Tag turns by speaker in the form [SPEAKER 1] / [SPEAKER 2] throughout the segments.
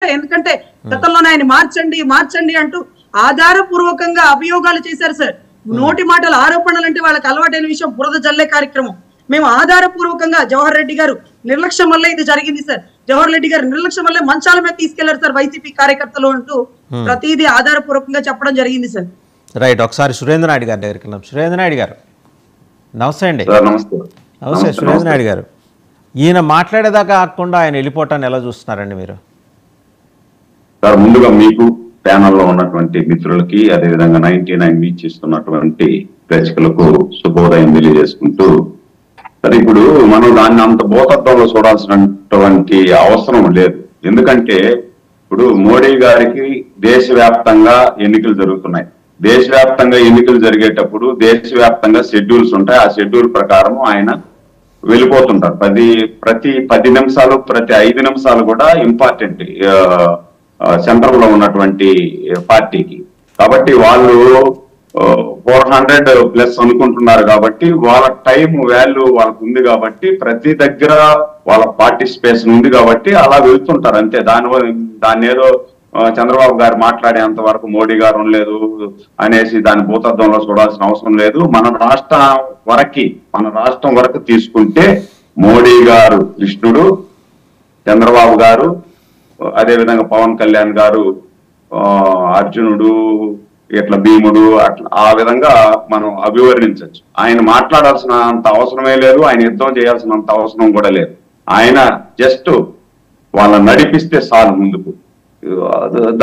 [SPEAKER 1] ఎందుకంటే గతంలోనే ఆయన మార్చండి మార్చండి అంటూ ఆధారపూర్వకంగా అభియోగాలు చేశారు సార్. నోటి మాటల ఆరోపణలు అంటే వాళ్ళకి అలవాటైన విషయం, బురద జల్లే కార్యక్రమం. మేము ఆధారపూర్వకంగా జవహర్ రెడ్డి గారు నిర్లక్ష్యం వల్ల ఇది జరిగింది సార్, జవహర్ రెడ్డి గారు నిర్లక్ష్యం వల్లే మంచాల మీద తీసుకెళ్లారు సార్ వైసీపీ కార్యకర్తలు అంటూ ప్రతిదీ ఆధారపూర్వకంగా చెప్పడం జరిగింది సార్.
[SPEAKER 2] రైట్, ఒకసారి సురేంద్ర నాయుడు గారి దగ్గరికి వెళ్దాం. సురేంద్ర నాయుడు గారు నమస్తే అండి. నమస్తే సురేంద్ర నాయుడు గారు. ఈయన మాట్లాడేదాకా ఆగకుండా ఆయన వెళ్ళిపోవటాన్ని ఎలా చూస్తున్నారండి మీరు?
[SPEAKER 3] సార్, ముందుగా మీకు ప్యానల్లో ఉన్నటువంటి మిత్రులకి, అదేవిధంగా 99 వీక్షిస్తున్నటువంటి ప్రేక్షకులకు శుభోదయం తెలియజేసుకుంటూ, సరే ఇప్పుడు మనం దాన్ని అంత భూతత్వంలో చూడాల్సినటువంటి అవసరం లేదు. ఎందుకంటే ఇప్పుడు మోడీ గారికి దేశవ్యాప్తంగా ఎన్నికలు జరుగుతున్నాయి. దేశవ్యాప్తంగా ఎన్నికలు జరిగేటప్పుడు దేశవ్యాప్తంగా షెడ్యూల్స్ ఉంటాయి. ఆ షెడ్యూల్ ప్రకారం ఆయన వెళ్ళిపోతుంటారు. ప్రతి 10 నిమిషాలు, ప్రతి 5 నిమిషాలు కూడా ఇంపార్టెంట్ సెంట్రల్ లో ఉన్నటువంటి పార్టీకి. కాబట్టి వాళ్ళు 400+ అనుకుంటున్నారు. కాబట్టి వాళ్ళ టైం వాల్యూ వాళ్ళకు ఉంది. కాబట్టి ప్రతి దగ్గర వాళ్ళ పార్టిసిపేషన్ ఉంది. కాబట్టి అలా వెళ్తుంటారు అంతే. దాన్ని ఏదో చంద్రబాబు గారు మాట్లాడేంత వరకు మోడీ గారు ఉండలేదు అనేసి దాని భూతత్వంలో చూడాల్సిన అవసరం లేదు. మన రాష్ట్రం వరకు తీసుకుంటే మోడీ గారు కృష్ణుడు, చంద్రబాబు గారు, అదేవిధంగా పవన్ కళ్యాణ్ గారు అర్జునుడు, ఇట్లా భీముడు, అట్లా ఆ విధంగా మనం అభివర్ణించవచ్చు. ఆయన మాట్లాడాల్సిన అంత అవసరమే లేదు, ఆయన యుద్ధం చేయాల్సినంత అవసరం కూడా లేదు. ఆయన జస్ట్ వాళ్ళని నడిపిస్తే చాలు ముందుకు,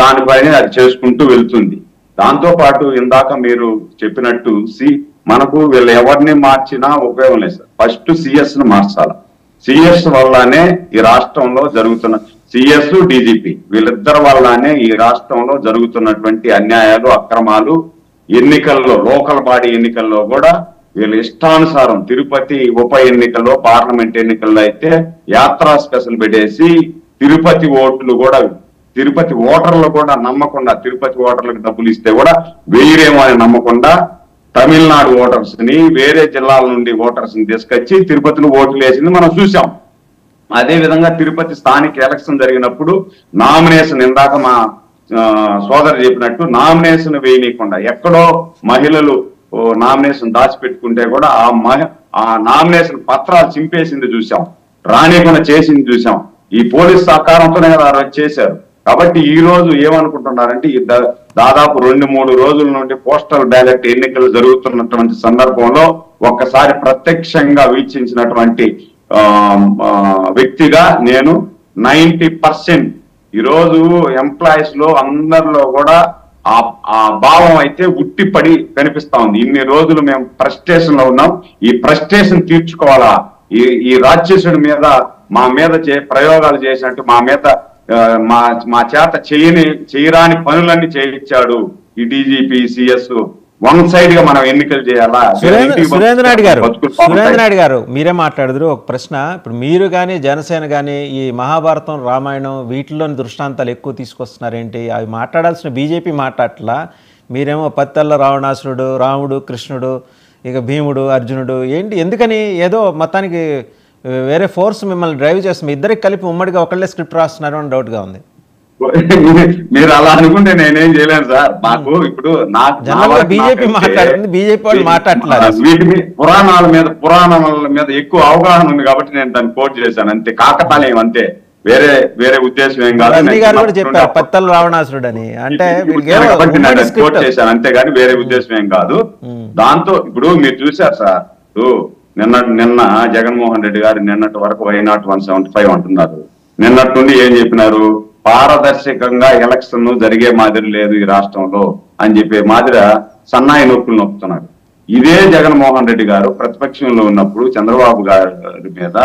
[SPEAKER 3] దానిపైన అది చేసుకుంటూ వెళ్తుంది. దాంతో పాటు ఇందాక మీరు చెప్పినట్టు మనకు వీళ్ళు ఎవరిని మార్చినా ఉపయోగం లేదు సార్. ఫస్ట్ సిఎస్ ను మార్చాలి. సిఎస్ వల్లనే ఈ రాష్ట్రంలో జరుగుతున్న, సిఎస్ డీజీపీ వీళ్ళిద్దరి వల్లనే ఈ రాష్ట్రంలో జరుగుతున్నటువంటి అన్యాయాలు, అక్రమాలు, ఎన్నికల్లో, లోకల్ బాడీ ఎన్నికల్లో కూడా వీళ్ళు ఇష్టానుసారం, తిరుపతి ఉప ఎన్నికల్లో, పార్లమెంట్ ఎన్నికల్లో అయితే యాత్రా స్పెషల్ పెట్టేసి తిరుపతి ఓటర్లు కూడా నమ్మకుండా, తిరుపతి ఓటర్లకు డబ్బులు ఇస్తే కూడా వేయరేమో అని నమ్మకుండా తమిళనాడు ఓటర్స్ ని, వేరే జిల్లాల నుండి ఓటర్స్ ని తీసుకొచ్చి తిరుపతిలో ఓట్లు వేసింది మనం చూసాం. అదే విధంగా తిరుపతి స్థానిక ఎలక్షన్ జరిగినప్పుడు నామినేషన్, ఇందాక మా సోదరు చెప్పినట్టు నామినేషన్ వేయనీయకుండా ఎక్కడో మహిళలు నామినేషన్ దాచిపెట్టుకుంటే కూడా ఆ నామినేషన్ పత్రాలు చింపేసింది చూసాం, రానికుండా చేసింది చూసాం. ఈ పోలీస్ సహకారంతోనే కదా ఆ రోజు చేశారు. కాబట్టి ఈ రోజు ఏమనుకుంటున్నారంటే దాదాపు 2-3 రోజుల నుండి పోస్టల్ బ్యాలెట్ ఎన్నికలు జరుగుతున్నటువంటి సందర్భంలో ఒక్కసారి ప్రత్యక్షంగా వీక్షించినటువంటి వ్యక్తిగా నేను 90% ఈరోజు ఎంప్లాయీస్ లో అందరిలో కూడా ఆ భావం అయితే ఉట్టిపడి కనిపిస్తా ఉంది. ఇన్ని రోజులు మేము ఫ్రస్ట్రేషన్ లో ఉన్నాం, ఈ ఫ్రస్ట్రేషన్ తీర్చుకోవాలా, ఈ రాక్షసుడి మీద మా మీద ప్రయోగాలు చేసినట్టు మా మీద మా చేత చేయరాని పనులన్నీ చేయించాడు ఈ డీజీపీ, సిఎస్. వన్ సైడ్ గా మనం ఎన్నికలు చేయాలా?
[SPEAKER 2] సురేంద్ర నాయుడు గారు మీరే మాట్లాడుదురు. ఒక ప్రశ్న, ఇప్పుడు మీరు కానీ జనసేన కానీ ఈ మహాభారతం, రామాయణం వీటిలోని దృష్టాంతాలు ఎక్కువ తీసుకొస్తున్నారేంటి? అవి మాట్లాడాల్సిన బీజేపీ మాట్లాడట్లా, మీరేమో పత్తెల్ల రావణాసురుడు, రాముడు, కృష్ణుడు, ఇక భీముడు, అర్జునుడు ఏంటి? ఎందుకని ఏదో మొత్తానికి వేరే ఫోర్స్ మిమ్మల్ని డ్రైవ్ చేస్తుంది, ఇద్దరికి కలిపి ఉమ్మడిగా ఒకళ్ళే స్క్రిప్ట్ రాస్తున్నారు అని డౌట్ గా ఉంది.
[SPEAKER 3] మీరు అలా అనుకుంటే నేనేం చేయలేను సార్. మాకు ఇప్పుడు
[SPEAKER 2] బీజేపీ మాట్లాడుతుంది, బీజేపీ వాళ్ళు మాట్లాడట్లేదు.
[SPEAKER 3] వీటి పురాణాల మీద ఎక్కువ అవగాహన ఉంది కాబట్టి నేను దాన్ని కోట్ చేశాను అంతే. కాకతాళీయం అంతే, వేరే ఉద్దేశం ఏం కాదు.
[SPEAKER 2] అన్ని గారు కూడా చెప్పారు పత్తల రావణాసురుడు అని, అంటే
[SPEAKER 3] కోట్ చేశాను అంతేగాని వేరే ఉద్దేశం ఏం కాదు. దాంతో ఇప్పుడు మీరు చూశారు సార్, నిన్న జగన్మోహన్ రెడ్డి గారు నిన్నటి వరకు Y0 175 అంటున్నారు. నిన్నటి నుండి ఏం చెప్పినారు? పారదర్శకంగా ఎలక్షన్ జరిగే మాదిరి లేదు ఈ రాష్ట్రంలో అని చెప్పే మాదిరి సన్నాయి నొప్పులు నొప్పుతున్నారు. ఇదే జగన్మోహన్ రెడ్డి గారు ప్రతిపక్షంలో ఉన్నప్పుడు చంద్రబాబు గారి మీద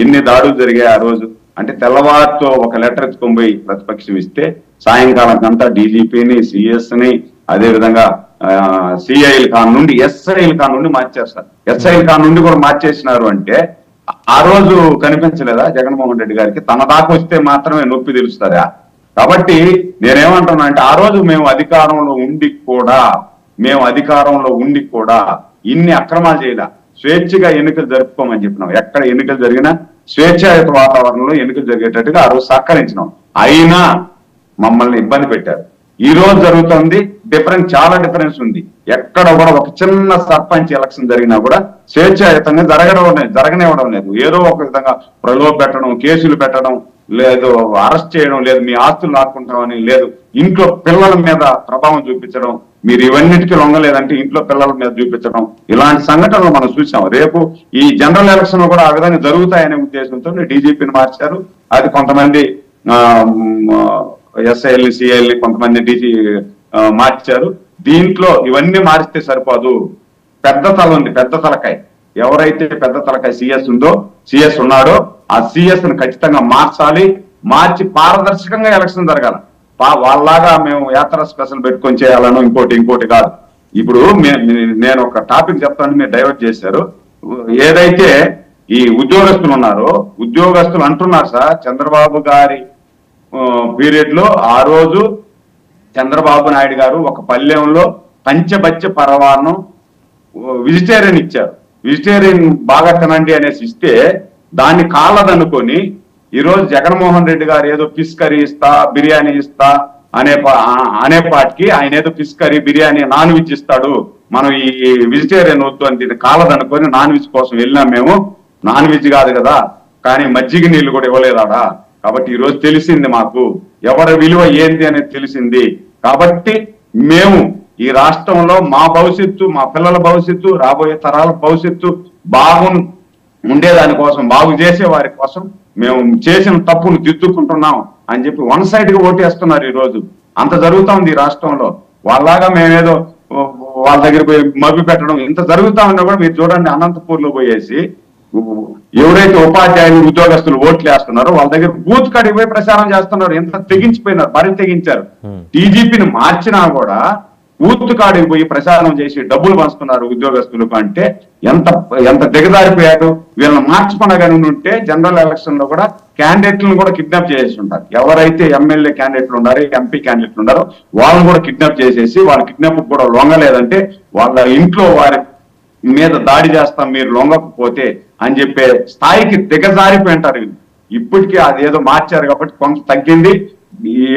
[SPEAKER 3] ఎన్ని దాడులు జరిగాయి ఆ రోజు. అంటే తెల్లవారితో ఒక లెటర్ ఎత్తుకొని పోయి ప్రతిపక్షం ఇస్తే సాయంకాలం అంతా డీజీపీని, సిఎస్ ని, అదే విధంగా సిఐల్ ఖాన్ నుండి ఎస్ఐల్ ఖాన్ నుండి మార్చేస్తారు. ఎస్ఐల్ ఖాన్ నుండి కూడా మార్చేసినారు. అంటే ఆ రోజు కనిపించలేదా జగన్మోహన్ రెడ్డి గారికి? తన దాకా వస్తే మాత్రమే నొప్పి తెలుస్తారా? కాబట్టి నేనేమంటున్నా అంటే ఆ రోజు మేము అధికారంలో ఉండి కూడా ఇన్ని అక్రమాలు చేయలే. స్వేచ్ఛగా ఎన్నికలు జరుపుకోమని చెప్పినాం. ఎక్కడ ఎన్నికలు జరిగినా స్వేచ్ఛాయుత వాతావరణంలో ఎన్నికలు జరిగేటట్టుగా ఆ రోజు సహకరించినాం. అయినా మమ్మల్ని ఇబ్బంది పెట్టారు. ఈ రోజు జరుగుతుంది డిఫరెన్స్, చాలా డిఫరెన్స్ ఉంది. ఎక్కడ కూడా ఒక చిన్న సర్పంచ్ ఎలక్షన్ జరిగినా కూడా స్వేచ్ఛాయుతంగా జరగనివ్వడం లేదు. ఏదో ఒక విధంగా ప్రలోభ పెట్టడం, కేసులు పెట్టడం, లేదు అరెస్ట్ చేయడం, లేదు మీ ఆస్తులు లాక్కుంటామని, లేదు ఇంట్లో పిల్లల మీద ప్రభావం చూపించడం, మీరు ఇవన్నిటికీ లొంగలేదంటే ఇంట్లో పిల్లల మీద చూపించడం, ఇలాంటి సంఘటనలు మనం చూసాం. రేపు ఈ జనరల్ ఎలక్షన్ కూడా ఆ విధంగా జరుగుతాయనే ఉద్దేశంతో డీజీపీని మార్చారు. అది కొంతమంది ఎస్ఐల్ని, సిఐల్ని కొంతమంది డీజీ మార్చారు. దీంట్లో ఇవన్నీ మారిస్తే సరిపోదు. పెద్ద తల ఉంది, పెద్ద తలకాయ. ఎవరైతే పెద్ద తలకాయ సిఎస్ ఉన్నాడో ఆ సిఎస్ ని ఖచ్చితంగా మార్చాలి. మార్చి పారదర్శకంగా ఎలక్షన్ జరగాలి. వాళ్ళలాగా మేము యాత్ర స్పెషల్ పెట్టుకొని చేయాలను ఇంకోటి కాదు. ఇప్పుడు నేను ఒక టాపిక్ చెప్తాను, మీరు డైవర్ట్ చేశారు. ఏదైతే ఈ ఉద్యోగస్తులు ఉన్నారో, ఉద్యోగస్తులు అంటున్నారు సార్, చంద్రబాబు గారి పీరియడ్ లో ఆ రోజు చంద్రబాబు నాయుడు గారు ఒక పల్లెంలో పంచబత్య పరవాన్నం వెజిటేరియన్ ఇచ్చారు. వెజిటేరియన్ బాగా తినండి అనేసి ఇస్తే దాన్ని కాళ్ళదనుకొని ఈరోజు జగన్మోహన్ రెడ్డి గారు ఏదో ఫిష్ కర్రీ ఇస్తా, బిర్యానీ ఇస్తా అనే పాటికి ఆయన ఏదో fish curry, biryani, non veg ఇస్తాడు, మనం ఈ వెజిటేరియన్ వద్దు అని కాళ్ళదనుకొని నాన్ వెజ్ కోసం వెళ్ళినాం. మేము నాన్ వెజ్ కాదు కదా, కానీ మజ్జిగ నీళ్లు కూడా ఇవ్వలేదాడా. కాబట్టి ఈ రోజు తెలిసింది మాకు ఎవరి విలువ ఏంది అనేది తెలిసింది. కాబట్టి మేము ఈ రాష్ట్రంలో మా భవిష్యత్తు, మా పిల్లల భవిష్యత్తు, రాబోయే తరాల భవిష్యత్తు ఉండేదాని కోసం, బాగు చేసే వారి కోసం మేము చేసిన తప్పును దిద్దుకుంటున్నాం అని చెప్పి వన్ సైడ్ గా ఓటేస్తున్నారు. ఈ రోజు అంత జరుగుతా ఉంది ఈ రాష్ట్రంలో. వాళ్ళలాగా మేమేదో వాళ్ళ దగ్గర పోయి మభ్య పెట్టడం ఇంత జరుగుతా ఉన్నా కూడా మీరు చూడండి, అనంతపూర్ లో పోయేసి ఎవరైతే ఉపాధ్యాయులు, ఉద్యోగస్తులు ఓట్లు వేస్తున్నారో వాళ్ళ దగ్గర బూత్ కాడికి పోయి ప్రచారం చేస్తున్నారు. ఎంత తెగించిపోయినారు, మరింత తెగించారు. టీజీపీని మార్చినా కూడా బూత్ కాడికి పోయి ప్రచారం చేసి డబ్బులు పంచుతున్నారు ఉద్యోగస్తులకు. అంటే ఎంత దిగజారిపోయారు. వీళ్ళని మార్చుకునగానే ఉంటే జనరల్ ఎలక్షన్ లో కూడా క్యాండిడేట్లను కూడా కిడ్నాప్ చేసేసి ఉంటారు. ఎవరైతే ఎమ్మెల్యే క్యాండిడేట్లు ఉన్నారో, ఎంపీ క్యాండిడేట్లు ఉన్నారో వాళ్ళని కూడా కిడ్నాప్ చేసేసి, వాళ్ళ కిడ్నాప్ కూడా లొంగలేదంటే వాళ్ళ ఇంట్లో వారి మీద దాడి చేస్తాం మీరు లొంగకపోతే అని చెప్పే స్థాయికి దిగజారిపోయి ఉంటారు. ఇప్పటికీ అదేదో మార్చారు కాబట్టి కొంత తగ్గింది.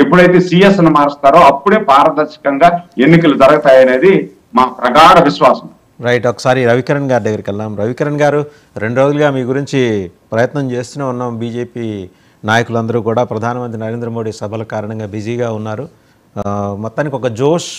[SPEAKER 3] ఎప్పుడైతే సిఎస్ ను మారుస్తారో అప్పుడే పారదర్శకంగా ఎన్నికలు జరుగుతాయనేది మా ప్రగాఢ విశ్వాసం.
[SPEAKER 2] రైట్, ఒకసారి రవికిరణ్ గారి దగ్గరికి వెళ్దాం. రవికిరణ్ గారు, 2 రోజులుగా మీ గురించి ప్రయత్నం చేస్తూనే ఉన్నాం. బీజేపీ నాయకులందరూ కూడా ప్రధానమంత్రి నరేంద్ర మోడీ సభల కారణంగా బిజీగా ఉన్నారు. మొత్తానికి ఒక జోష్